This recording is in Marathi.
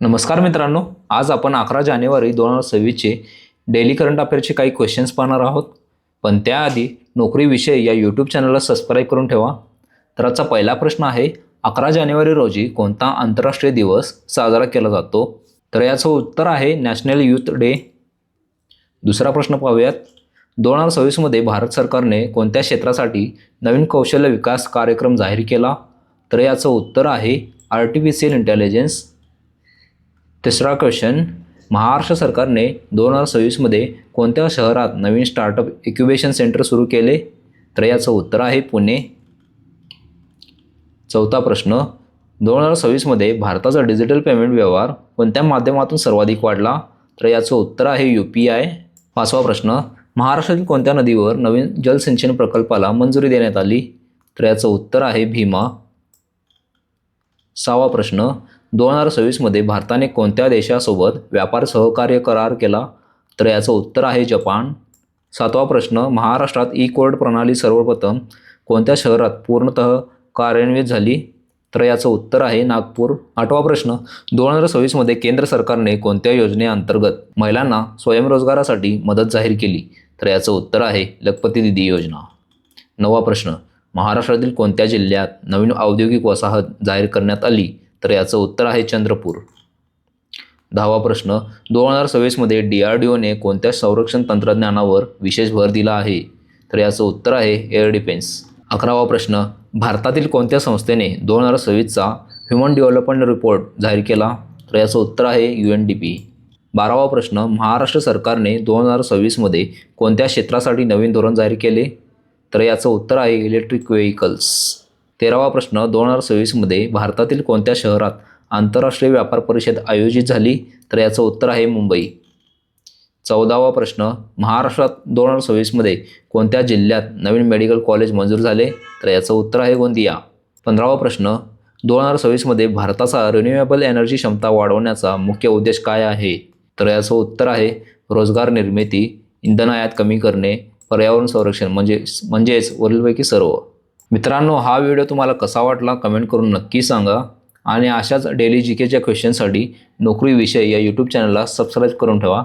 नमस्कार मित्रांनो, आज आपण 11 जानेवारी 2026चे डेली करंट अफेअरचे काही क्वेश्चन्स पाहणार आहोत. पण त्याआधी नोकरी विषय या यूट्यूब चॅनलला सबस्क्राईब करून ठेवा. तर आजचा पहिला प्रश्न आहे, 11 जानेवारी रोजी कोणता आंतरराष्ट्रीय दिवस साजरा केला जातो? तर याचं उत्तर आहे नॅशनल यूथ डे. दुसरा प्रश्न पाहूयात. 2026मध्ये भारत सरकारने कोणत्या क्षेत्रासाठी नवीन कौशल्य विकास कार्यक्रम जाहीर केला? तर याचं उत्तर आहे आर्टिफिशियल इंटेलिजन्स. तिसरा क्वेश्चन, महाराष्ट्र सरकारने 2026मध्ये कोणत्या शहरात नवीन स्टार्टअप इक्युबेशन सेंटर सुरू केले? तर याचं उत्तर आहे पुणे. चौथा प्रश्न, 2026मध्ये भारताचा डिजिटल पेमेंट व्यवहार कोणत्या माध्यमातून सर्वाधिक वाढला? तर याचं उत्तर आहे UPI. पाचवा प्रश्न, महाराष्ट्रातील कोणत्या नदीवर नवीन जलसिंचन प्रकल्पाला मंजुरी देण्यात आली? तर याचं उत्तर आहे भीमा. सहावा प्रश्न, 2026मध्ये भारताने कोणत्या देशासोबत व्यापार सहकार्य करार केला? तर याचं उत्तर आहे जपान. सातवा प्रश्न, महाराष्ट्रात ई-कोर्ट प्रणाली सर्वप्रथम कोणत्या शहरात पूर्णतः कार्यान्वित झाली? तर याचं उत्तर आहे नागपूर. आठवा प्रश्न, 2026मध्ये केंद्र सरकारने कोणत्या योजनेअंतर्गत महिलांना स्वयंरोजगारासाठी मदत जाहीर केली? तर याचं उत्तर आहे लखपती दीदी योजना. नववा प्रश्न, महाराष्ट्रातील कोणत्या जिल्ह्यात नवीन औद्योगिक वसाहत जाहीर करण्यात आली? तर याचं उत्तर आहे चंद्रपूर. दहावा प्रश्न, 2026मध्ये DRDOने कोणत्या संरक्षण तंत्रज्ञानावर विशेष भर दिला आहे? तर याचं उत्तर आहे एअर डिफेन्स. 11वा प्रश्न, भारतातील कोणत्या संस्थेने 2026चा ह्युमन डेव्हलपमेंट रिपोर्ट जाहीर केला? तर याचं उत्तर आहे UNDP. 12वा प्रश्न, महाराष्ट्र सरकारने 2026मध्ये कोणत्या क्षेत्रासाठी नवीन धोरण जाहीर केले? तर याचं उत्तर आहे इलेक्ट्रिक व्हेकल्स. 13वा प्रश्न, 2026मध्ये भारतातील कोणत्या शहरात आंतरराष्ट्रीय व्यापार परिषद आयोजित झाली? तर याचं उत्तर आहे मुंबई. 14वा प्रश्न, महाराष्ट्रात 2026मध्ये कोणत्या जिल्ह्यात नवीन मेडिकल कॉलेज मंजूर झाले? तर याचं उत्तर आहे गोंदिया. 15वा प्रश्न, 2026मध्ये भारताचा रिन्युएबल एनर्जी क्षमता वाढवण्याचा मुख्य उद्देश काय आहे? तर याचं उत्तर आहे रोजगार निर्मिती, इंधन आयात कमी करणे, पर्यावरण संरक्षण म्हणजेच वरीलपैकी सर्व. मित्रांनो, हा व्हिडिओ तुम्हाला कसा वाटला कमेंट करून नक्की सांगा. आणि अशाच डेली GKच्या क्वेश्चनसाठी नोकरी विषय या यूट्यूब चॅनलला सबस्क्राईब करून ठेवा.